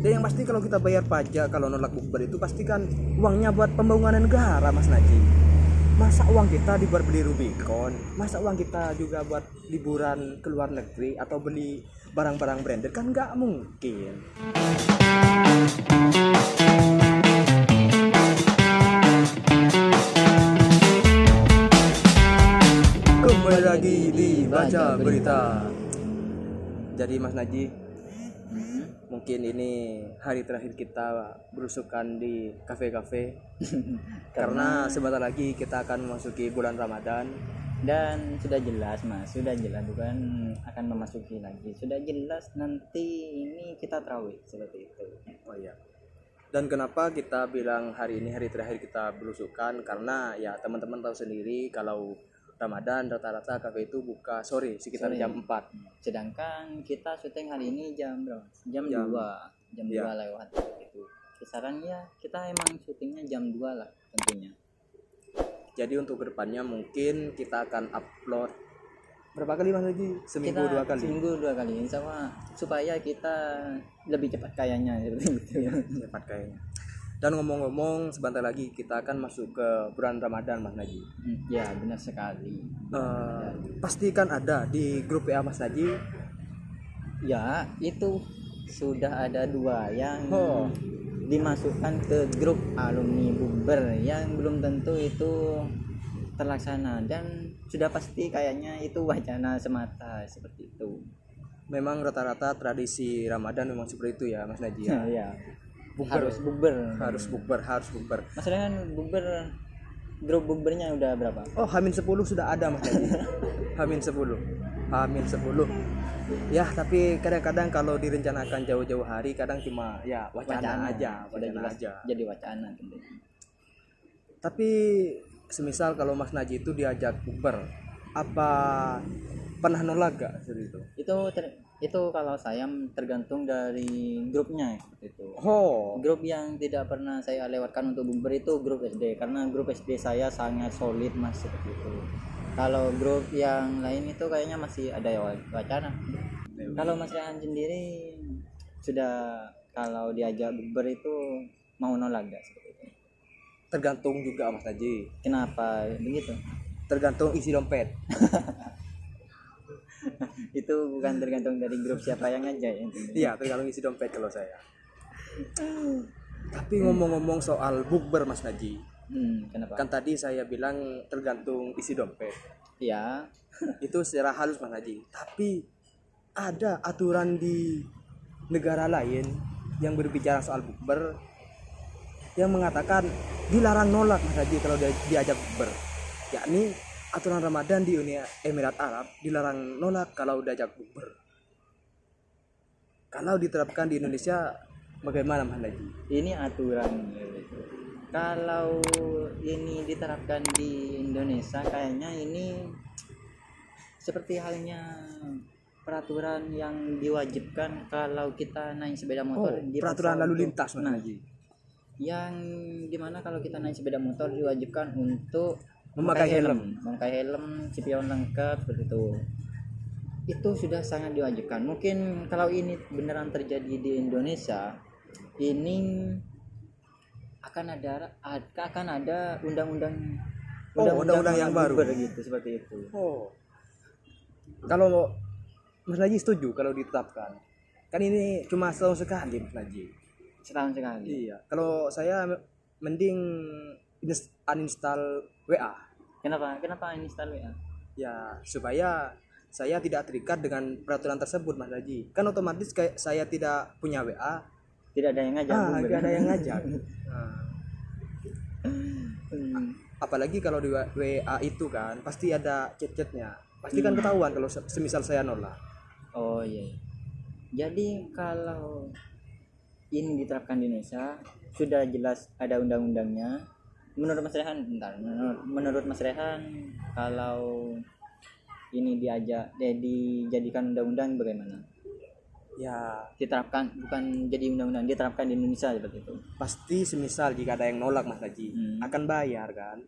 Dan yang pasti kalau kita bayar pajak, kalau nolak bukber itu pasti kan uangnya buat pembangunan negara, Mas Naji. Masa uang kita dibuat beli Rubicon? Masa uang kita juga buat liburan ke luar negeri atau beli barang-barang branded? Kan nggak mungkin. Kembali lagi di Baca Berita. Jadi Mas Naji, mungkin ini hari terakhir kita berusukan di kafe-kafe karena sebentar lagi kita akan memasuki bulan Ramadan. Dan sudah jelas Mas, sudah jelas bukan akan memasuki lagi, sudah jelas nanti ini kita tarawih seperti itu. Oh iya. Dan kenapa kita bilang hari ini hari terakhir kita berusukan? Karena ya teman-teman tahu sendiri kalau Ramadan rata-rata kafe itu buka sore sekitar jam 4. Sedangkan kita syuting hari ini jam berapa? Jam 2 lewat itu. Kisarannya kita emang syutingnya jam 2 lah tentunya. Jadi untuk kedepannya mungkin kita akan upload berapa kali Mas Haji? Seminggu 2 kali. Seminggu 2 kali sama supaya kita lebih cepat kayanya seperti itu. Cepat kayaknya. Dan ngomong-ngomong sebentar lagi kita akan masuk ke bulan Ramadan Mas Naji. Ya benar sekali. Pasti kan ada di grup WA Mas Naji. Ya itu sudah ada 2 yang dimasukkan ke grup alumni bukber yang belum tentu itu terlaksana dan sudah pasti kayaknya itu wacana semata seperti itu. Memang rata-rata tradisi Ramadan memang seperti itu ya Mas Naji ya. Ya. Harus bukber. Masalahnya kan bukber, grup bukbernya udah berapa? Oh, Hamin 10 sudah ada Mas Naji. Hamin 10. Ya, tapi kadang-kadang kalau direncanakan jauh-jauh hari kadang cuma ya wacana aja. Jadi wacana tentunya. Tapi semisal kalau Mas Naji itu diajak bukber, apa pernah nolak gak seperti itu? Itu kalau saya tergantung dari grupnya itu. Grup yang tidak pernah saya lewatkan untuk bukber itu grup SD karena grup SD saya sangat solid Mas seperti itu. Kalau grup yang lain itu kayaknya masih ada wacana. Kalau Mas Rehan sendiri sudah kalau diajak bukber itu mau nolak gak seperti itu? Tergantung juga Mas Naji. Kenapa begitu? Tergantung isi dompet. Itu bukan tergantung dari grup siapa yang ngajak ya? Iya, tergantung isi dompet kalau saya. Tapi ngomong-ngomong soal bukber Mas Naji, kenapa? kan tadi saya bilang tergantung isi dompet. Iya. Itu secara halus Mas Naji. Tapi ada aturan di negara lain yang berbicara soal bukber yang mengatakan dilarang nolak Mas Naji kalau diajak bukber. Yakni aturan Ramadan di Uni Emirat Arab dilarang nolak kalau diajak bukber. Kalau diterapkan di Indonesia bagaimana Mas Naji? Ini aturan. Kalau ini diterapkan di Indonesia kayaknya ini seperti halnya peraturan yang diwajibkan kalau kita naik sepeda motor di peraturan lalu lintas Mas Naji. Yang dimana kalau kita naik sepeda motor diwajibkan untuk memakai helm, spion lengkap seperti itu. Itu sudah sangat diwajibkan. Mungkin kalau ini beneran terjadi di Indonesia, ini akan ada undang-undang yang baru gitu seperti itu. Kalau Mas Naji setuju kalau ditetapkan? Kan ini cuma setahun sekali Mas Naji. Setahun sekali. Iya. Kalau saya mending uninstall WA. Kenapa uninstall WA? Ya supaya saya tidak terikat dengan peraturan tersebut Mas Haji. Kan otomatis kayak saya tidak punya WA, tidak ada yang ngajak. Tidak ada yang ngajak. Apalagi kalau di WA itu kan pasti ada chat-chatnya. Pasti kan ketahuan kalau semisal saya nolak. Oh iya. Jadi kalau ini diterapkan di Indonesia sudah jelas ada undang-undangnya. Menurut Mas Rehan kalau ini dijadikan undang-undang bagaimana? Ya diterapkan, bukan jadi undang-undang, diterapkan di Indonesia seperti itu. Pasti semisal jika ada yang nolak Mas Haji akan bayar kan?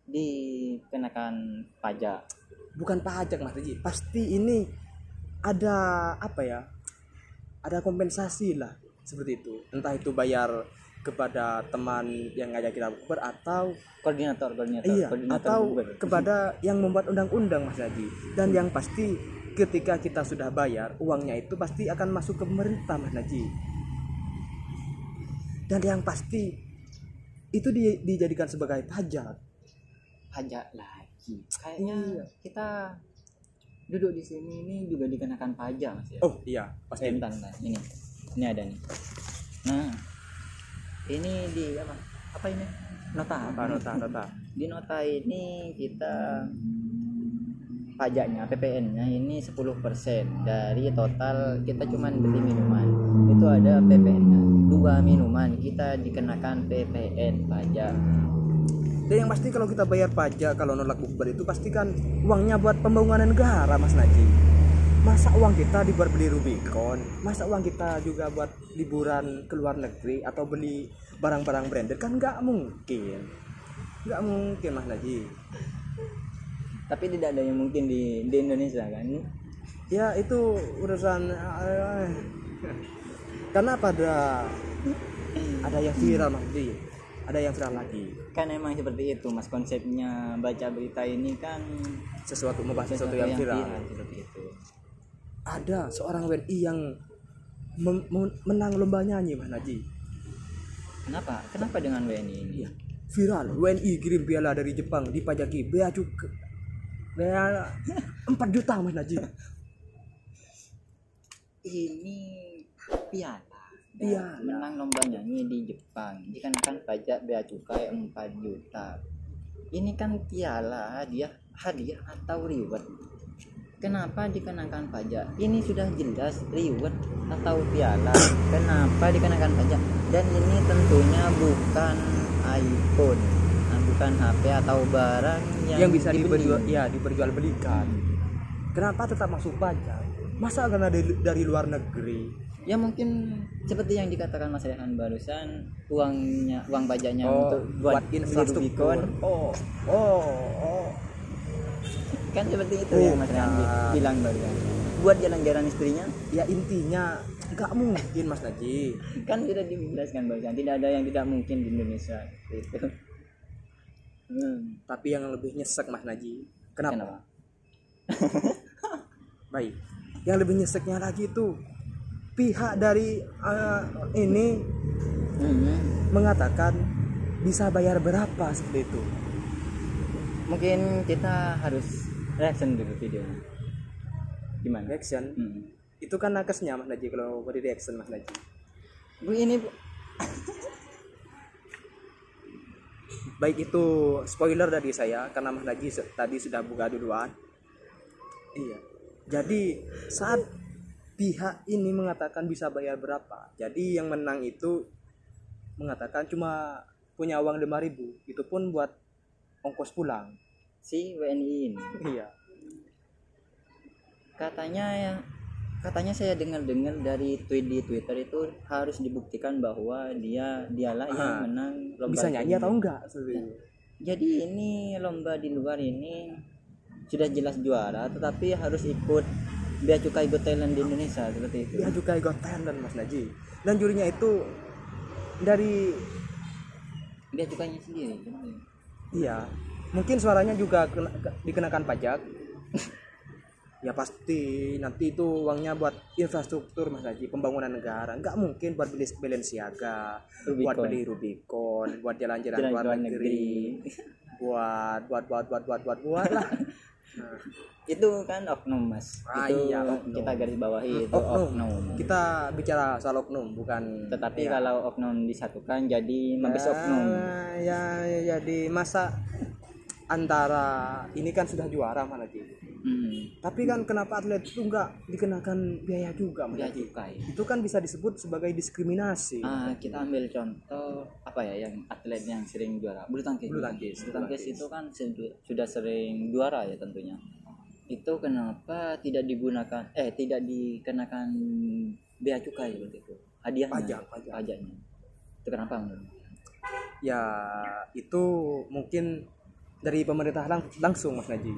Dikenakan pajak. Bukan pajak Mas Haji, pasti ini ada apa ya, ada kompensasi lah seperti itu, entah itu bayar kepada teman yang ngajak kita bukber atau koordinator atau bukber. kepada yang membuat undang-undang Mas Haji. Dan yang pasti ketika kita sudah bayar, uangnya itu pasti akan masuk ke pemerintah Mas Haji. Dan yang pasti itu dijadikan sebagai pajak lagi. Kayaknya kita duduk di sini ini juga dikenakan pajak Mas ya. Oh iya, pasti. Bentar. Ini ada nih. Nah, ini di apa ini? Nota. Di nota ini kita pajaknya PPN-nya ini 10% dari total kita cuman beli minuman. Itu ada PPN-nya. 2 minuman kita dikenakan PPN pajak. Dan yang pasti kalau kita bayar pajak, kalau nolak bukber itu pasti kan uangnya buat pembangunan negara Mas Najib. Masa uang kita dibuat beli Rubicon, masa uang kita juga buat liburan ke luar negeri atau beli barang-barang branded, kan nggak mungkin Mas Najib. Tapi tidak ada yang mungkin di Indonesia kan? Ya itu urusan karena ada yang viral Mas Najib, ada yang viral lagi. Kan emang seperti itu Mas, konsepnya baca berita ini kan membahas sesuatu yang viral seperti itu. Ada seorang WNI yang menang lomba nyanyi Mas Najib. Kenapa dengan WNI ini? Ya, viral, WNI kirim piala dari Jepang dipajaki bea 4 juta Mas Najib. Ini piala Iya, menang lomba nyanyi di Jepang dikenakan pajak bea cukai 4 juta. Ini kan piala hadiah atau reward. Kenapa dikenakan pajak? Ini sudah jelas reward atau piala. Kenapa dikenakan pajak? Dan ini tentunya bukan iPhone, bukan HP atau barang yang bisa diperjualbelikan. Kenapa tetap masuk pajak? Masa karena dari luar negeri? Ya mungkin seperti yang dikatakan Mas Rehan barusan, uang pajaknya untuk buat infrastruktur. Kan seperti itu yang Mas Rehan bilang barusan. Buat jalan-jalan istrinya? Ya intinya nggak mungkin Mas Najib. Kan sudah dijelaskan barusan, tidak ada yang tidak mungkin di Indonesia itu. Tapi yang lebih nyesek Mas Najib. Kenapa? Baik. Yang lebih nyeseknya lagi itu pihak dari ini mengatakan bisa bayar berapa seperti itu. Mungkin kita harus reaction dulu videonya. Gimana? Reaction? Itu kan nakesnya Mas Najib kalau beri reaction Mas Najib. Bu ini Bu. Baik, itu spoiler dari saya karena Mas Najib tadi sudah buka duluan. Iya. Jadi saat pihak ini mengatakan bisa bayar berapa, jadi yang menang itu mengatakan cuma punya uang 5.000, itu pun buat ongkos pulang si WNI ini. Iya. Katanya saya dengar dari tweet di Twitter itu harus dibuktikan bahwa dialah yang menang lomba. Bisa nyanyi atau enggak? Jadi ini lomba di luar ini sudah jelas juara, tetapi harus ikut Bea Cukai Got Talent di Indonesia seperti itu. Bea Cukai Got Talent Mas Najib. Dan jurinya itu dari Bea Cukainya sendiri. Iya. Mungkin suaranya juga dikenakan pajak. Ya pasti nanti itu uangnya buat infrastruktur Mas Najib, pembangunan negara. Enggak mungkin buat beli Balenciaga, buat beli Rubicon, buat jalan-jalan luar negeri. buat lah. Nah, itu kan oknum Mas. Itu iya, oknum. Kita garis bawahi itu oknum. Kita bicara soal oknum, bukan. Tetapi kalau oknum disatukan jadi mabes oknum. Ya jadi masa antara ini kan sudah juara mana sih? Tapi kan kenapa atlet itu enggak dikenakan biaya juga Mas Najib? Itu kan bisa disebut sebagai diskriminasi. Kita ambil contoh apa ya yang atlet yang sering juara bulu tangkis itu kan sudah sering juara ya tentunya. Itu kenapa tidak dikenakan bea cukai seperti itu? Hadiahnya, pajaknya. Itu kenapa menurut? Ya itu mungkin dari pemerintah langsung Mas Najib.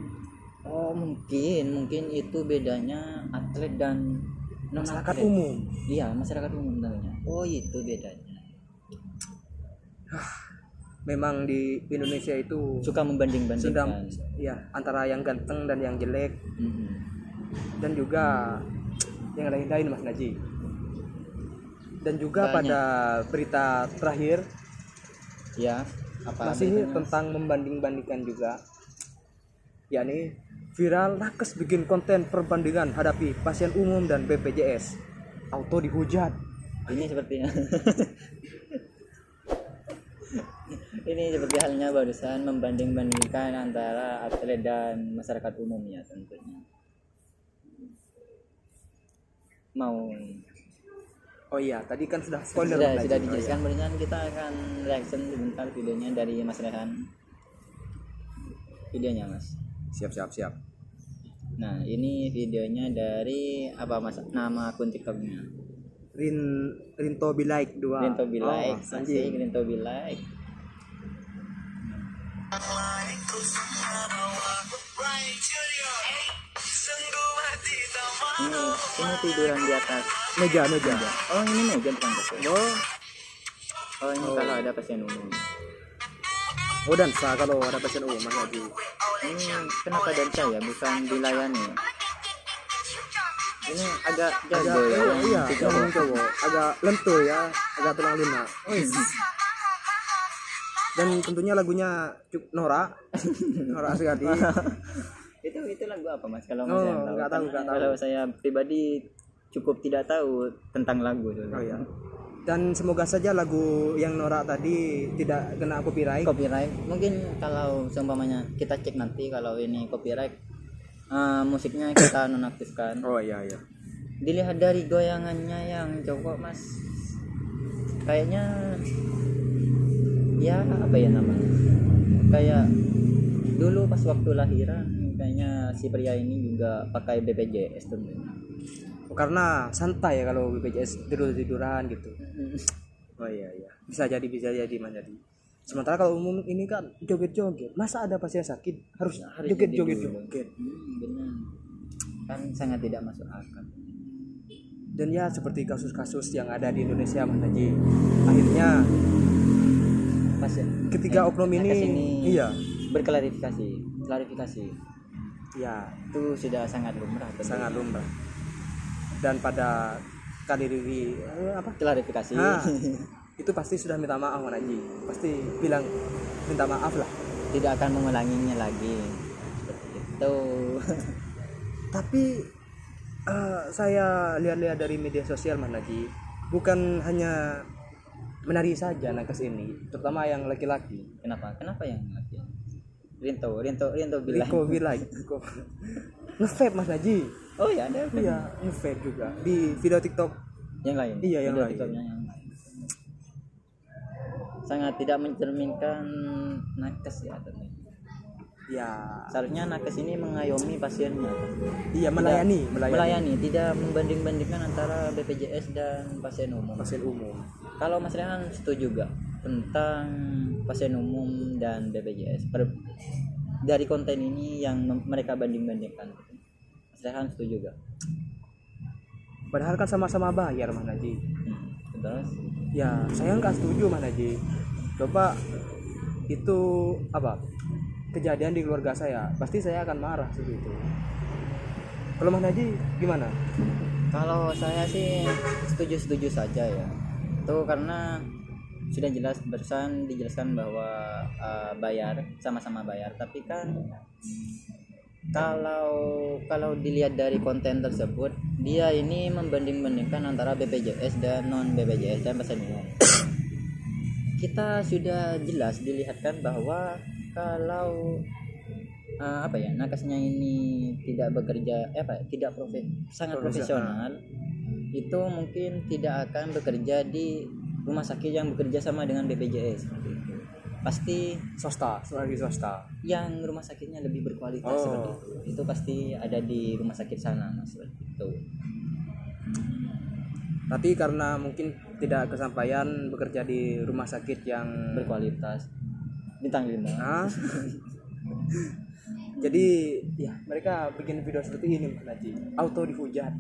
Oh, mungkin itu bedanya atlet dan masyarakat umum. Iya, masyarakat umum namanya. Oh, itu bedanya. Memang di Indonesia itu suka membanding-bandingkan ya antara yang ganteng dan yang jelek. Dan juga yang lain-lain Mas Naji. Dan juga banyak. Pada berita terakhir ya masih tentang membanding-bandingkan juga, yakni viral nakes bikin konten perbandingan hadapi pasien umum dan BPJS, auto dihujat. Ini sepertinya ini seperti halnya barusan membanding-bandingkan antara atlet dan masyarakat umumnya tentunya. Oh iya, tadi kan sudah spoiler. Sudah dijelaskan. Barusan kita akan reaction sebentar videonya dari Mas Rehan. Videonya Mas. Siap. Nah, ini videonya dari apa Mas? Nama akun TikToknya? Rinto Be Like 2. Rinto Be Like. Rinto Be Like. Ini tiduran di atas meja. Oh, ini meja bukan betul. Oh, ini kalau ada pasien umum. Oh, dansa kalau ada pasien umum Mas Haji. Ini kenapa dansa ya, bukan dilayani? Ini agak jago ya. Iya, cowok. Agak lentur ya, agak tulang lunak. Dan tentunya lagunya Nora sekali. Itu lagu apa Mas? Kalau Mas nggak tahu. Kalau saya pribadi cukup tidak tahu tentang lagu itu. Oh iya. Dan semoga saja lagu yang Nora tadi tidak kena copyright. Mungkin kalau seumpamanya kita cek nanti kalau ini copyright, musiknya kita nonaktifkan. Oh iya. Dilihat dari goyangannya yang cowok Mas, kayaknya ya apa ya namanya, kayak dulu pas waktu lahiran kayaknya si pria ini juga pakai BPJS tuh. Karena santai ya kalau BPJS tiduran gitu. Oh iya. Bisa jadi Mas Jadi. Sementara kalau umum ini kan joget-joget. Masa ada pasien sakit harus joget-joget. Benar. Kan sangat tidak masuk akal. Dan ya seperti kasus-kasus yang ada di Indonesia Mas Haji. Akhirnya ketika oknum ini iya klarifikasi. Ya, itu sudah sangat lumrah. Dan pada kali ini klarifikasi itu pasti sudah minta maaf Mas Haji. Pasti bilang minta maaf lah. Tidak akan mengulanginya lagi. Seperti itu. Tapi saya lihat-lihat dari media sosial Mas Haji, bukan hanya menari saja nakes ini, terutama yang laki-laki. Kenapa yang laki? Rinto bilang. Nge-vape Mas Haji. Oh ya, ada. Iya, nge-vape juga di video TikTok yang lain. Iya, yang lain. Yang sangat tidak mencerminkan nakes ya, tentunya. Ya, seharusnya nakes ini mengayomi pasiennya. Iya, melayani, tidak membanding-bandingkan antara BPJS dan pasien umum. Kalau Mas Rehan setuju juga tentang pasien umum dan BPJS dari konten ini yang mereka banding-bandingkan? Mas Rehan setuju juga? Padahal kan sama-sama bayar Mas Haji. Terus? Ya, saya nggak setuju Mas Haji. Coba itu kejadian di keluarga saya, pasti saya akan marah seperti itu. Kalau Mas Haji gimana? Kalau saya sih setuju saja ya. Itu karena sudah jelas barusan dijelaskan bahwa sama-sama bayar, tapi kan kalau dilihat dari konten tersebut, dia ini membanding-bandingkan antara BPJS dan non BPJS dan pasien umum. Kita sudah jelas dilihatkan bahwa kalau nakesnya ini tidak bekerja sangat profesional, itu mungkin tidak akan bekerja di rumah sakit yang bekerja sama dengan BPJS. Pasti swasta yang rumah sakitnya lebih berkualitas. Seperti itu pasti ada di rumah sakit sana Mas, seperti itu. Tapi karena mungkin tidak kesampaian bekerja di rumah sakit yang berkualitas bintang 5. Jadi ya mereka bikin video seperti ini Mas Haji, auto dihujat.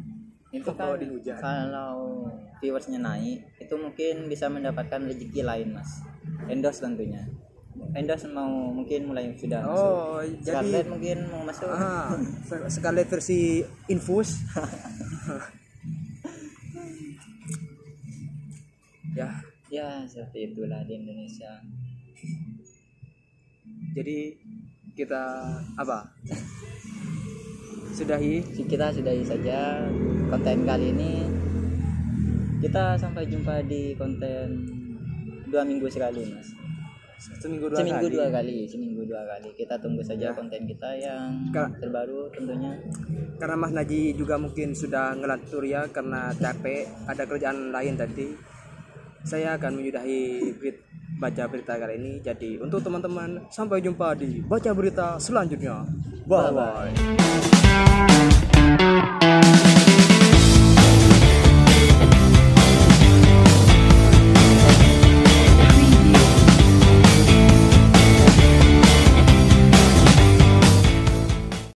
Itu kan kalau viewersnya naik itu mungkin bisa mendapatkan rezeki lain Mas. Endorse tentunya. Endorse mungkin mulai sudah masuk. Scarlett mungkin mau masuk. Scarlett versi infus. Ya seperti itulah di Indonesia. Jadi kita kita sudahi saja konten kali ini. Kita sampai jumpa di konten 2 minggu sekali Mas. Seminggu dua kali. Kita tunggu saja konten kita yang terbaru tentunya. Karena Mas Naji juga mungkin sudah ngelantur ya karena capek, ada kerjaan lain tadi. Saya akan menyudahi baca berita kali ini. Jadi untuk teman-teman, sampai jumpa di baca berita selanjutnya. Bye bye.